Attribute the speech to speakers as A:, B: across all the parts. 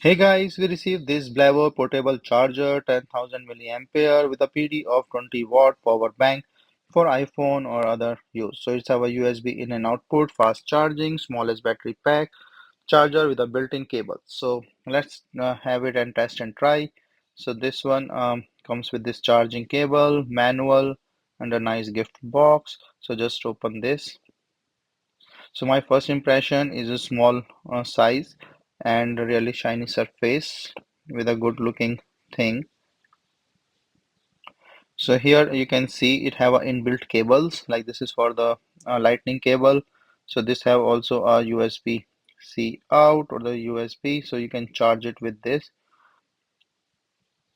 A: Hey guys, we received this Blavor portable charger 10,000 milliampere with a PD of 20-watt power bank for iPhone or other use. So it's have a USB in and output, fast charging, smallest battery pack, charger with a built-in cable. So let's have it and test and try. So this one comes with this charging cable, manual, and a nice gift box. So just open this. So my first impression is a small size and a really shiny surface with a good looking thing. So here you can see it have a inbuilt cables, like this is for the lightning cable. So this have also a USB-C out or the USB, so you can charge it with this.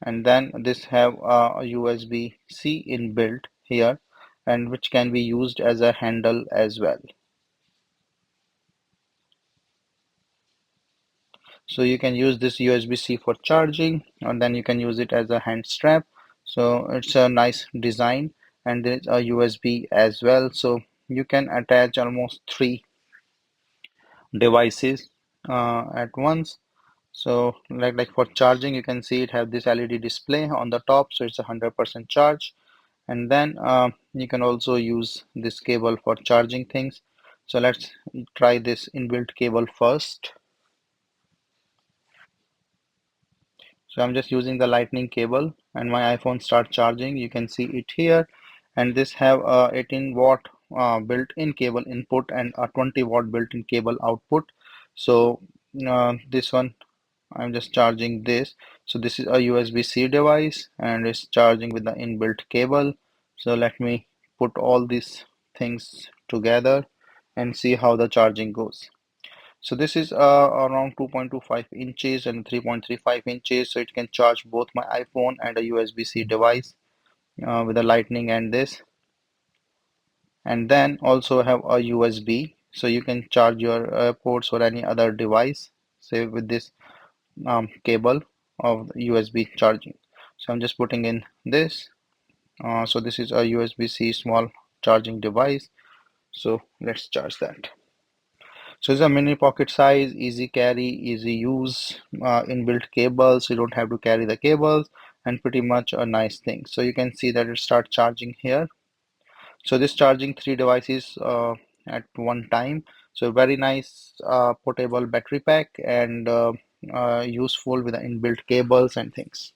A: And then this have a USB-C inbuilt here, and which can be used as a handle as well. So you can use this USB-C for charging, and then you can use it as a hand strap. So it's a nice design, and there's a USB as well. So you can attach almost three devices at once. So like for charging, you can see it have this LED display on the top, so it's 100% charge. And then you can also use this cable for charging things. So let's try this inbuilt cable first. So I'm just using the lightning cable and my iPhone start charging. You can see it here, and this have a 18-watt built-in cable input and a 20-watt built-in cable output. So this one I'm just charging this. So this is a USB-C device and it's charging with the inbuilt cable. So let me put all these things together and see how the charging goes. So this is around 2.25 inches and 3.35 inches, so it can charge both my iPhone and a USB-C device with a lightning and this. And then also have a USB, so you can charge your AirPods or any other device, say with this cable of USB charging. So I'm just putting in this. So this is a USB-C small charging device. So let's charge that. So it's a mini pocket size, easy carry, easy use, inbuilt cables, you don't have to carry the cables, and pretty much a nice thing. So you can see that it start charging here. So this charging three devices at one time. So very nice portable battery pack and useful with the inbuilt cables and things.